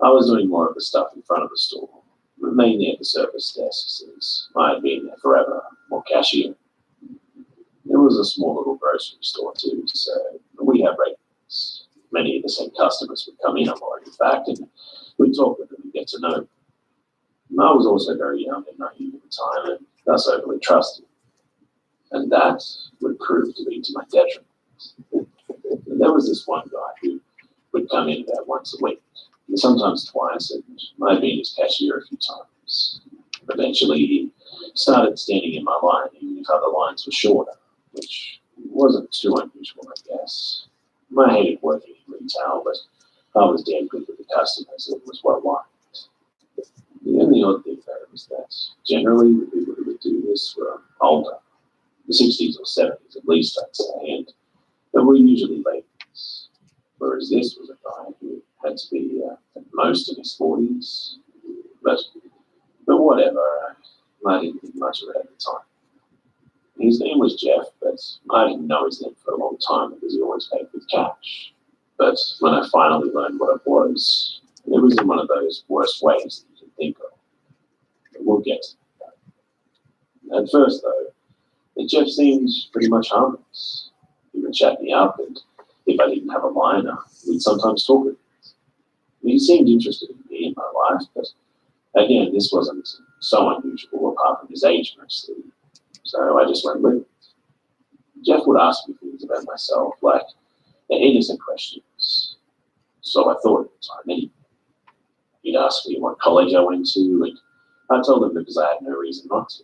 I was doing more of the stuff in front of the store, mainly at the service desk since I had been there forever, more cashiering. It was a small little grocery store too, so we had regulars. Many of the same customers would come in a lot, in fact, and we'd talk with them and get to know them. I was also very young and naive at the time, and thus overly trusting. And that would prove to be to my detriment. And there was this one guy who would come in about once a week, and sometimes twice, and I'd been his cashier a few times. Eventually, he started standing in my line, even if other lines were shorter, which wasn't too unusual, I guess. I hated working in retail, but I was damn good with the customers and was well liked. The only odd thing about it was that generally the people who would do this were older, the 60s or 70s at least, I'd say, and they were usually ladies. Whereas this was a guy who had to be at most in his 40s. But whatever, I didn't think much of it at the time. His name was Jeff, but I didn't know his name for a long time because he always paid with cash. But when I finally learned what it was in one of those worst ways that you can think of. But we'll get to that. At first, though, Jeff seemed pretty much harmless. He would chat me up, and if I didn't have a liner, we'd sometimes talk with him. He seemed interested in me and my life, but again, this wasn't so unusual apart from his age mostly. So I just went with it. Jeff would ask me things about myself, like innocent questions. So I thought at the time anyway. He'd ask me what college I went to, and I told him because I had no reason not to.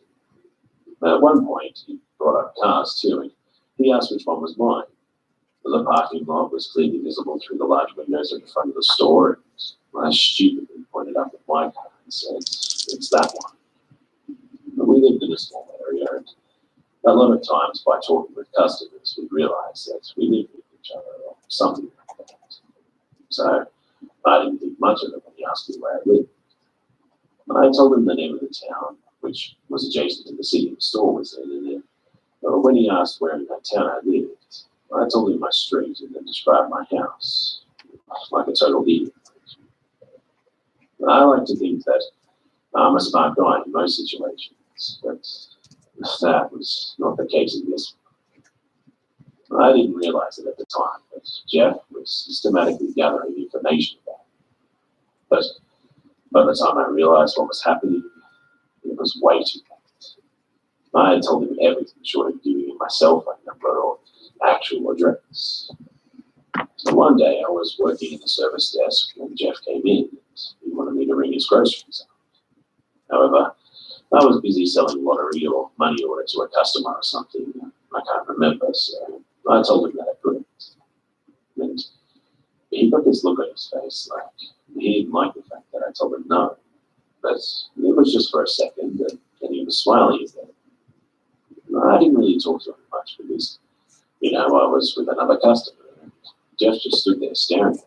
But at one point, he brought up cars too, and he asked which one was mine. The parking lot was clearly visible through the large windows at the front of the store, and I stupidly pointed up at my car and said, "It's that one." But we lived in a small area, and a lot of times by talking with customers, we realised that we lived with each other or something like that. So I didn't think much of it when he asked me where I lived. I told him the name of the town, which was adjacent to the city the store was in, and then when he asked where in that town I lived, I told him my street and then described my house, like a total idiot. I like to think that I'm a smart guy in most situations, but that was not the case in this one. I didn't realize it at the time, but Jeff was systematically gathering information about it. But by the time I realized what was happening, it was way too late. I had told him everything short of giving him my cell phone number or actual address. So one day I was working in the service desk when Jeff came in and he wanted me to ring his groceries up. However, I was busy selling lottery or money order to a customer or something. I can't remember, so I told him that I couldn't. And he got this look on his face like he didn't like the fact that I told him no. But it was just for a second, and he was smiling again. I didn't really talk to him much because, I was with another customer, and Jeff just stood there staring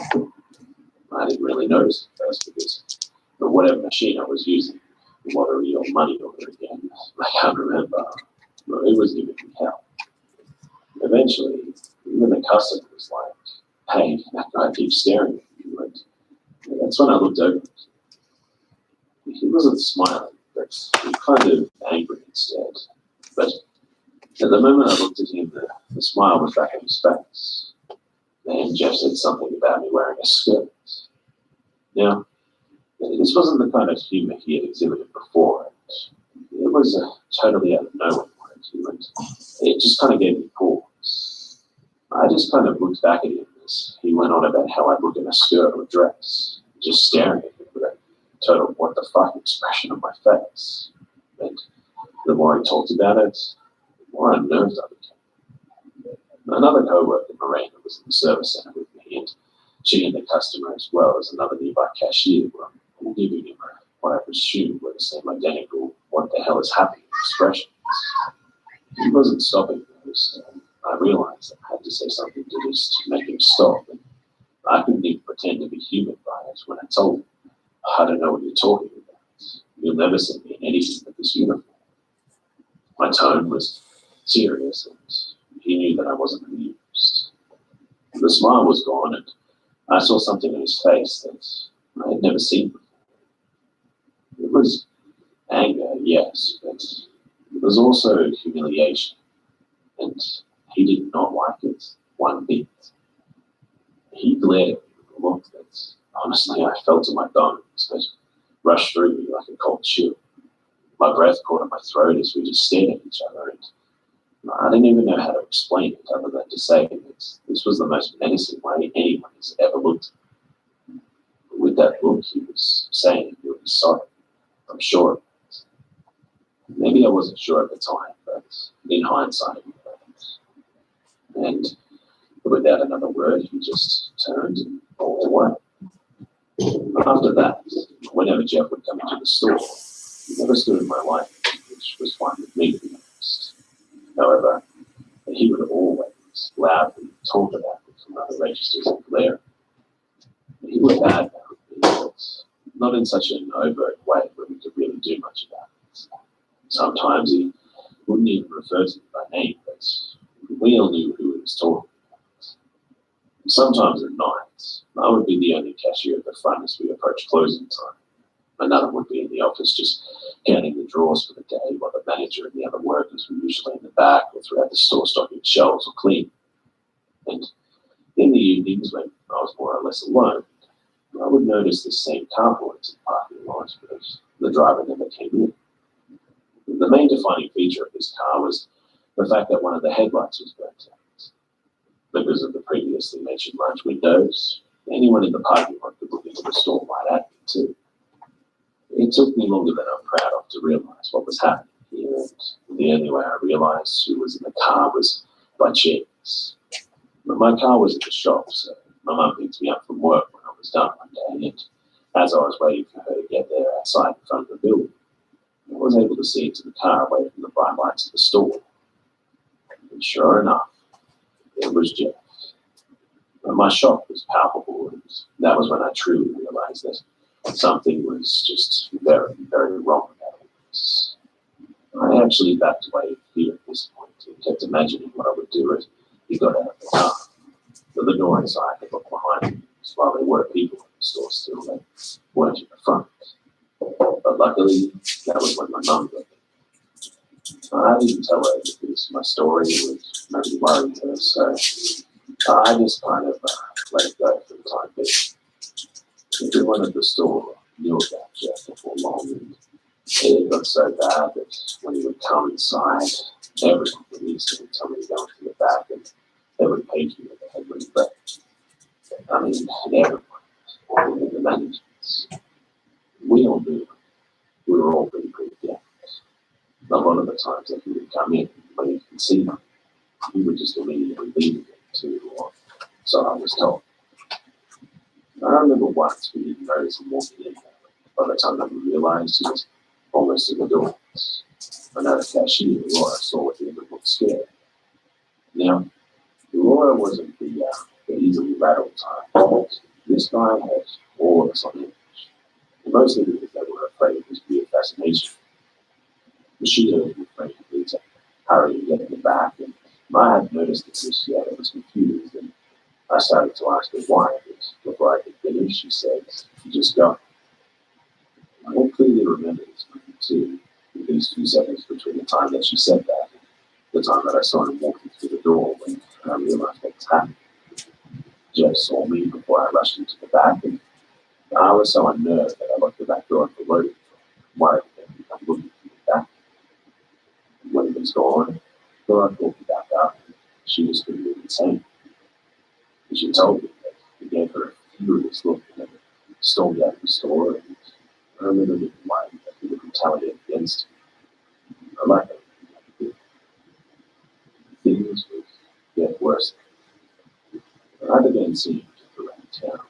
at me. I didn't really notice at first because of whatever machine I was using, lottery or money order again, I can't remember. But it was giving me hell. Eventually, even the customer was like, "Hey, that guy keeps staring at you." And that's when I looked over. He wasn't smiling, but he kind of angry instead. But at the moment I looked at him, the smile was back on his face. And Jeff said something about me wearing a skirt. Now, this wasn't the kind of humour he had exhibited before. It was totally out of nowhere. And it just kind of gave me pause. I just kind of looked back at him as he went on about how I look in a skirt or dress, just staring at him with a total what the fuck expression on my face. And the more he talked about it, the more unnerved I became. Another co-worker, Miranda, was in the service centre with me, and she and the customer, as well as another nearby cashier, were all giving him what I presumed were the same identical "what the hell is happening" expressions. He wasn't stopping though, so I realised I had to say something to just make him stop, and I couldn't even pretend to be human by it when I told him, "I don't know what you're talking about. You'll never see me in anything but this uniform." My tone was serious, and he knew that I wasn't amused. The smile was gone, and I saw something in his face that I had never seen before. It was anger, yes, but it was also humiliation, and he did not like it one bit. He glared at me with a look that, honestly, I felt in my bones, but rushed through me like a cold chill. My breath caught in my throat as we just stared at each other, and I didn't even know how to explain it other than to say that this was the most menacing way anyone has ever looked at me. With that look, he was saying he would be sorry. I'm sure of it. Maybe I wasn't sure at the time, but in hindsight, I knew that. And without another word, he just turned and walked away. After that, whenever Jeff would come into the store, he never stood in my life, which was fine with me, to be honest. However, he would always loudly talk about it from other registers and glare. He would badmouth me, but not in such an overt way where we could really do much about it. Sometimes he wouldn't even refer to me by name, but we all knew who he was talking about. Sometimes at night, I would be the only cashier at the front as we approached closing time. Another would be in the office just counting the drawers for the day, while the manager and the other workers were usually in the back or throughout the store stocking shelves or cleaning. And in the evenings, when I was more or less alone, I would notice the same car boys in the parking lot, but the driver never came in. The main defining feature of this car was the fact that one of the headlights was burnt out. Because of the previously mentioned large windows, anyone in the parking lot could look into the store right at me too. It took me longer than I'm proud of to realise what was happening here, and the only way I realised who was in the car was by chance. But my car was at the shop, so my mum picked me up from work when I was done one day, and as I was waiting for her to get there outside in front of the building, I was able to see into the car away from the bright lights of the store. And sure enough, it was Jeff. But my shock was palpable, and that was when I truly realised that something was just very, very wrong about this. I actually backed away in fear at this point and kept imagining what I would do if he got out of the car. But the door inside had looked behind me, while there were people in the store still, they weren't in the front. But luckily, that was when my mum got there. I didn't tell her because my story would maybe worry her, so I just kind of let it go for the time being. Everyone at the store knew about Jeff before long, and it got so bad that when he would come inside, everyone would instantly tell me to go into the back and they would page me with the headwind. But I mean, everyone, all the managers, we all knew we were all pretty good. Yeah. A lot of the times that he would come in, when you can see them, he would just immediately leave it to, so I was told. I remember once we didn't notice him walking in. By the time that we realized he was almost at the door, I noticed that she, Laura, saw what he looked scared. Now, Laura wasn't the easily rattled type. This guy had all of us on edge, mostly because they were afraid of his weird fascination. She was afraid of me to hurry and get in the back, and I had noticed that this yet I was confused, and I started to ask her why, but before I could finish, she said, "You just go." I don't clearly remember this moment too, these 2 seconds between the time that she said that and the time that I saw him walking through the door when I realized what was happening. Jeff saw me before I rushed into the back, and I was so unnerved that I locked the back door for loading, worried that I'm looking through the back. When he was gone, Laura called me back up, and she was completely insane. And she told me that he gave her a furious look and stormed out of the store, and I remember being worried that he would retaliate against me. I like that. Things would get worse. I began seeing people around town,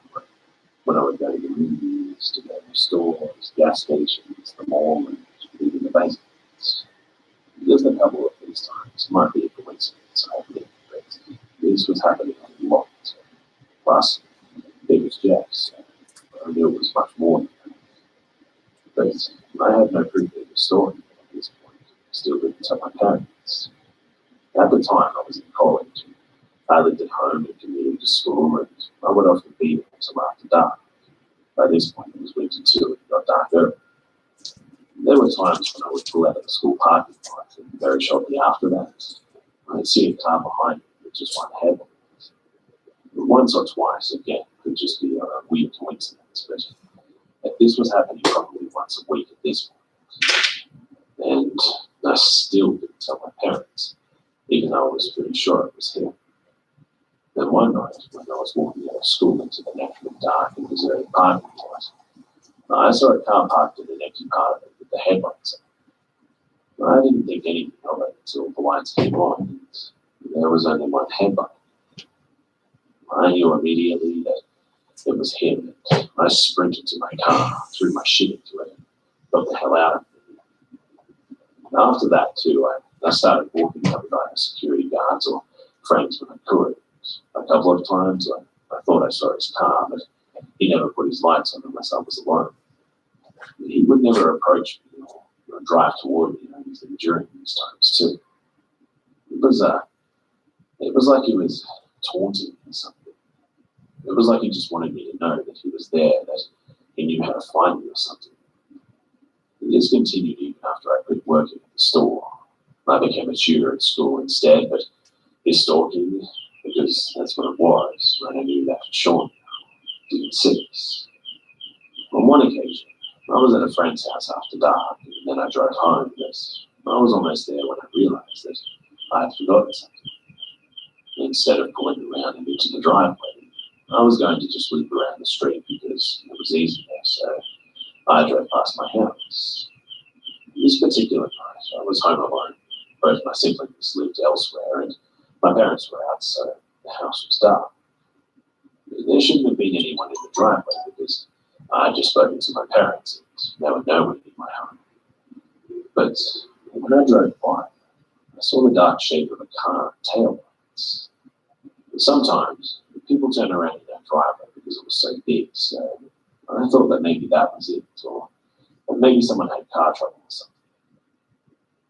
when I would go to the movies, to go to stores, gas stations, the mall, and even the basements. Just a couple of these times might be a coincidence, I admit, but this was happening a lot. Plus, it was Jeff, so I knew it was much more than that. But I had no proof of the story at this point. Still didn't tell my parents. At the time, I was in college. I lived at home and commuted to school, and I would often be there until after dark. By this point, it was winter too, and it got dark early. There were times when I would pull out of the school parking lot, and very shortly after that, I'd see a car behind me with just one headlight. Once or twice, again, could just be a weird coincidence, but this was happening probably once a week at this point. And I still didn't tell my parents, even though I was pretty sure it was him. Then one night, when I was walking out of school into the natural dark and deserted parking lot, I saw a car parked in an empty part of it with the headlights on. I didn't think anything of it until the lights came on and there was only one headlight. I knew immediately that it was him, and I sprinted to my car, threw my shit into it, and got the hell out of it. And after that, too, I started walking covered by security guards or friends when I could. A couple of times, I thought I saw his car, but he never put his lights on unless I was alone. He would never approach me or drive toward me or anything during these times, too. It was like he was taunting me or something. It was like he just wanted me to know that he was there, that he knew how to find me or something. This continued even after I quit working at the store. I became a tutor at school instead, but his stalking, because that's what it was, and I knew that Sean didn't cease. On one occasion, I was at a friend's house after dark, and then I drove home, but I was almost there when I realized that I had forgotten something. Instead of pulling around and into the driveway, I was going to just loop around the street because it was easier, so I drove past my house. This particular night, I was home alone. Both my siblings lived elsewhere, and my parents were out, so the house was dark. There shouldn't have been anyone in the driveway because I had just spoken to my parents, and they were nowhere in my home. But when I drove by, I saw the dark shape of a car taillights. Sometimes people turn around in that driveway because it was so big, so I thought that maybe that was it, or maybe someone had car trouble or something.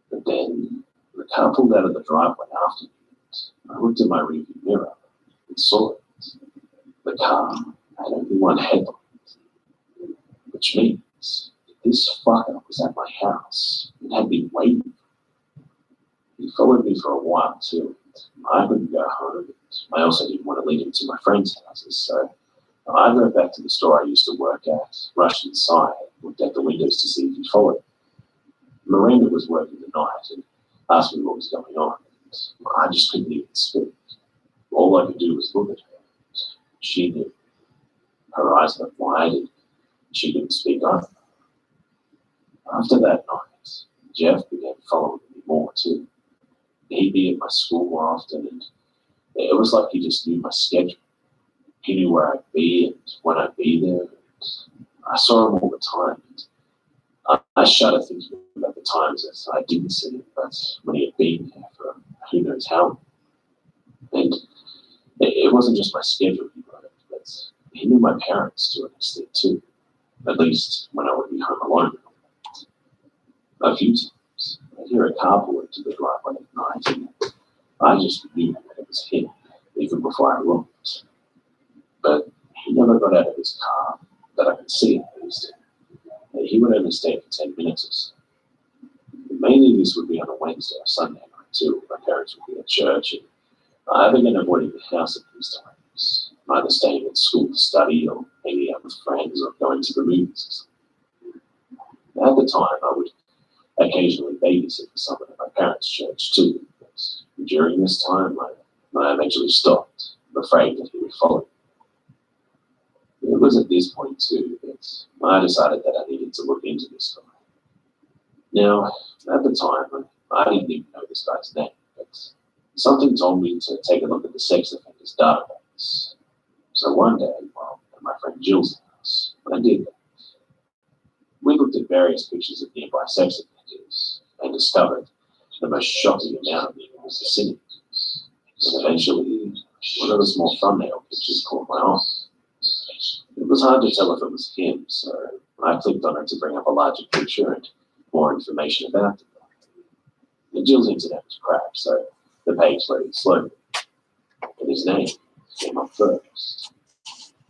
But then the car pulled out of the driveway after me. I looked in my rearview mirror and saw it. The car had only one headlight, which means this fucker was at my house and had been waiting. He followed me for a while too. I couldn't go home. I also didn't want to lead him to my friends' houses, so I drove back to the store I used to work at, rushed inside, looked out the windows to see if he followed me. Miranda was working the night and asked me what was going on. I just couldn't even speak. All I could do was look at her. She knew. Her eyes were wide and she couldn't speak either. After that night, Jeff began following me more too. He'd be at my school more often, and it was like he just knew my schedule. He knew where I'd be and when I'd be there. I saw him all the time. I shudder thinking about the times that I didn't see him, but when he had been there for who knows how long. And it wasn't just my schedule he wrote, but he knew my parents to an extent too, at least when I would be home alone. A few times, I'd hear a car pull into the driveway at night, and I just knew that it was him, even before I looked. But he never got out of his car that I could see at least. He would only stay for 10 minutes or so. Mainly this would be on a Wednesday or Sunday night too. My parents would be at church, and I began avoiding the house at these times, either staying at school to study or hanging out with friends or going to the movies. At the time, I would occasionally babysit for someone at my parents' church too. But during this time, I eventually stopped, afraid that he would follow me. It was at this point too that I decided that I needed to look into this guy. Now, at the time, I didn't even know this guy's name, but something told me to take a look at the sex offenders database. So one day, while at my friend Jill's house, I did that. We looked at various pictures of nearby sex offenders and discovered the most shocking amount of them was the cynics. And eventually, one of the small thumbnail pictures caught my eye. It was hard to tell if it was him, so I clicked on it to bring up a larger picture and more information about the guy. And Jill's internet was crap, so the page loaded slowly. But his name came up first.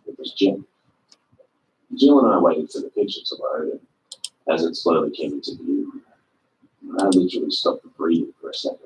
It was Jim. Jill and I waited for the picture to load, and as it slowly came into view, I literally stopped breathing for a second.